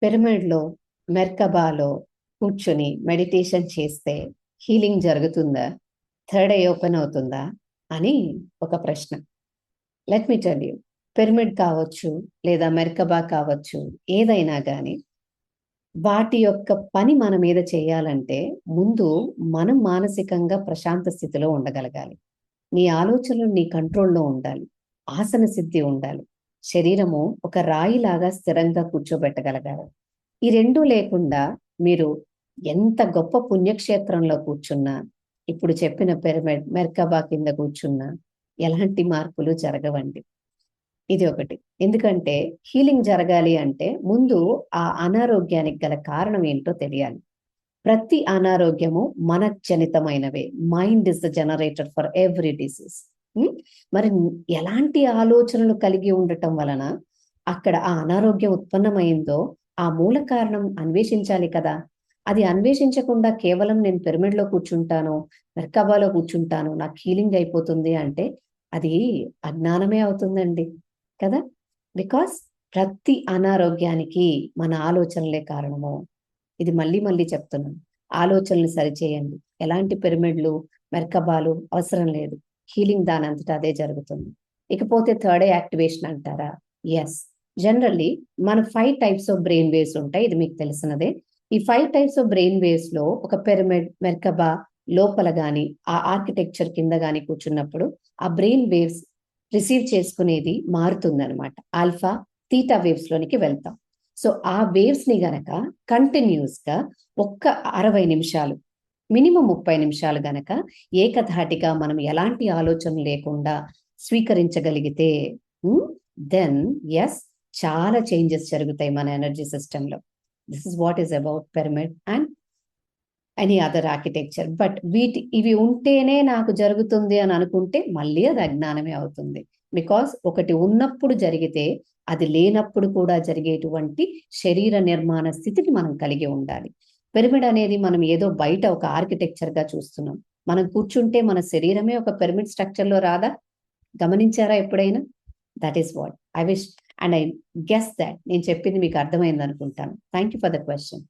పిరమిడ్‌లో, మెర్కబాలో కూర్చొని మెడిటేషన్ చేస్తే హీలింగ్ జరుగుతుందా? థర్డ్ ఐ ఓపెన్ అవుతుందా? అని ఒక ప్రశ్న. Let me tell you. Pyramid కావచ్చు, లేదా మెర్కబా కావచ్చు, ఏదైనా గాని వాటి యొక్క పని మన మీద చేయాలంటే ముందు మనం మానసికంగా ప్రశాంత స్థితిలో ఉండగలగాలి. నీ ఆలోచనలు నీ కంట్రోల్‌లో ఉండాలి. ఆసన సిద్ధి ఉండాలి. శరీరము ఒక రాయిలాగా స్థిరంగా కూర్చోబెట్టగలగాలి. ఈ 2 లేకుండా మీరు ఎంత గొప్ప పుణ్యక్షేత్రంలో కూర్చున్నా, ఇప్పుడు చెప్పిన పిరమిడ్, మెర్కబా కింద కూర్చున్నా ఎలాంటి మార్పులు జరగవండి. ఇది ఒకటి. ఎందుకంటే హీలింగ్ జరగాలి అంటే ముందు ఆ అనారోగ్యానికి గల కారణం ఏంటో తెలియాలి. ప్రతి అనారోగ్యము మనఃజనితమైనవే. Mind is the generator for every disease. మరి ఎలాంటి ఆలోచనలు కలిగి ఉండటం వలన అక్కడ ఆ అనారోగ్యం ఉత్పన్నమైందో ఆ మూల కారణం అన్వేషించాలి కదా! అది అన్వేషించకుండా కేవలం నేను పిరమిడ్‌లో కూర్చుంటాను, మెర్కబాలో కూర్చుంటాను, నాకు హీలింగ్ అయిపోతుంది అంటే అది అజ్ఞానమే అవుతుందండి. కదా! బికాస్ ప్రతి అనారోగ్యానికి మన ఆలోచనలే కారణము. ఇది మళ్ళీ మళ్ళీ చెప్తున్నాను. ఆలోచనలు సరిచేయండి. ఎలాంటి పిరమిడ్‌లు, మెర్కబాలు అవసరం లేదు. హీలింగ్ దానంతట అదే జరుగుతుంది. ఇకపోతే థర్డ్ ఐ యాక్టివేషన్ అంటారా? యెస్. జనరల్లీ మన 5 టైప్స్ ఆఫ్ బ్రెయిన్ వేవ్స్ ఉంటాయి. ఇది మీకు తెలిసినదే. ఈ 5 టైప్స్ ఆఫ్ బ్రెయిన్ వేవ్స్‌లో ఒక పిరమిడ్, మెర్కబా లోపల గాని, ఆ ఆర్కిటెక్చర్ కింద గాని కూర్చున్నప్పుడు ఆ బ్రెయిన్ వేవ్స్ రిసీవ్ చేసుకునేది మారుతుందనమాట. ఆల్ఫా, తీటా వేవ్స్ లోనికి వెళ్తాం. సో, ఆ వేవ్స్‌ని గనక కంటిన్యూయస్‌గా ఒక్క 60 నిమిషాలు, మినిమమ్ 30 నిమిషాలు గనక ఏకధాటిగా మనం ఎలాంటి ఆలోచన లేకుండా స్వీకరించగలిగితే హ్మ్. దెన్ యెస్, చాలా చేంజెస్ జరుగుతాయి మన ఎనర్జీ సిస్టమ్‌లో. This is what is about pyramid and any other architecture. But ఇవి ఉంటేనే నాకు జరుగుతుంది అని అనుకుంటే మళ్ళీ అది అజ్ఞానమే అవుతుంది. బికాస్ ఒకటి ఉన్నప్పుడు జరిగితే అది లేనప్పుడు కూడా జరిగేటువంటి శరీర నిర్మాణ స్థితిని మనం కలిగి ఉండాలి. పిరమిడ్ అనేది మనం ఏదో బయట ఒక ఆర్కిటెక్చర్‌గా చూస్తున్నాం. మనం కూర్చుంటే మన శరీరమే ఒక పిరమిడ్ స్ట్రక్చర్‌లో రాదా? గమనించారా ఎప్పుడైనా? That is what I wish and I guess that నేను చెప్పింది మీకు అర్థమైందనుకుంటాను. Thank you for the question.